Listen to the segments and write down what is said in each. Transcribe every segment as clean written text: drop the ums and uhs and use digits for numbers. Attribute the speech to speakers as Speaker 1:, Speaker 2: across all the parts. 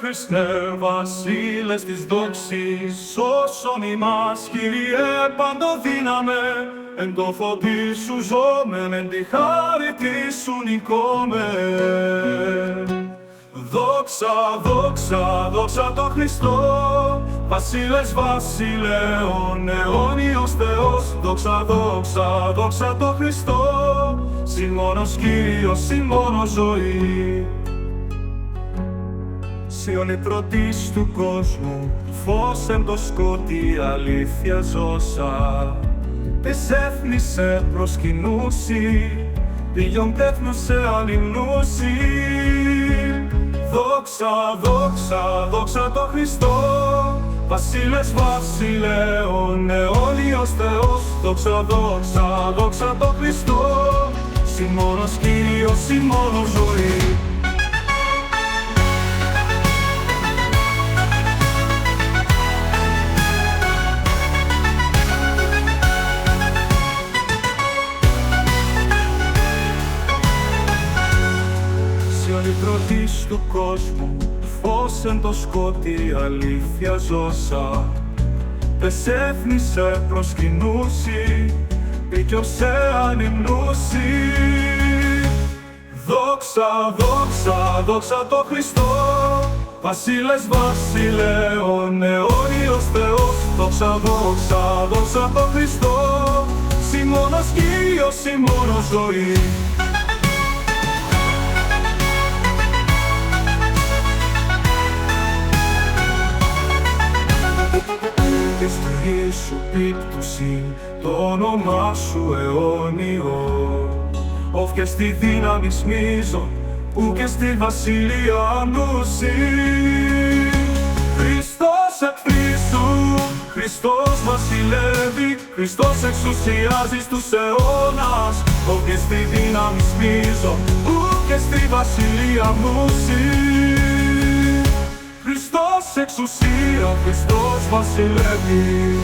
Speaker 1: Χριστέ, βασίλες της δόξης, σώσον ημάς, Κύριε παντοδύναμε, εν το φωτί σου ζώμεν, εν τη χάρη τη σου νικόμεν. Δόξα, δόξα, δόξα το Χριστό, βασίλες βασιλέων, αιώνιος Θεός. Δόξα, δόξα, δόξα το Χριστό, συν μόνος Κύριος, συν μόνος ζωή. Σιωνή πρωτής του κόσμου, φως εν το σκότι, αλήθεια ζώσα. Τες έθνη σε προσκυνούσι, πηγιον τέθνου σε αλυμνούσι. Δόξα, δόξα, δόξα το Χριστό, βασίλες βασιλέων, αιώνιος Θεός. Δόξα, δόξα, δόξα το Χριστό, συν μόνος Κύριος, συν μόνος ζωή. Σιωνή πρωτής του κόσμου, φως εν το σκότι, αλήθεια ζώσα. Τες έθνη σε προσκυνούσι, πίκιο σε ανυμνούσι. Δόξα, δόξα, δόξα το Χριστό, βασίλες βασιλέων, αιώνιος Θεός. Δόξα, δόξα, δόξα το Χριστό, συν μόνος Κύριος, συν μόνος ζωή. Της γης σου πίπτουση, το όνομά σου αιώνιο. Οφ και στη δύναμη σμίζων, ου και στη βασιλεία νουσί. Χριστός εκφρίσου, Χριστός βασιλεύει, Χριστός εξουσιάζει στους αιώνας. Οφ και στη δύναμη σμίζων, ου και στη βασιλεία νουσί. Χριστός εξουσία, Χριστός βασιλεύει,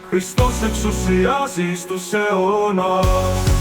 Speaker 1: Χριστός εξουσιάζει στους αιώνας.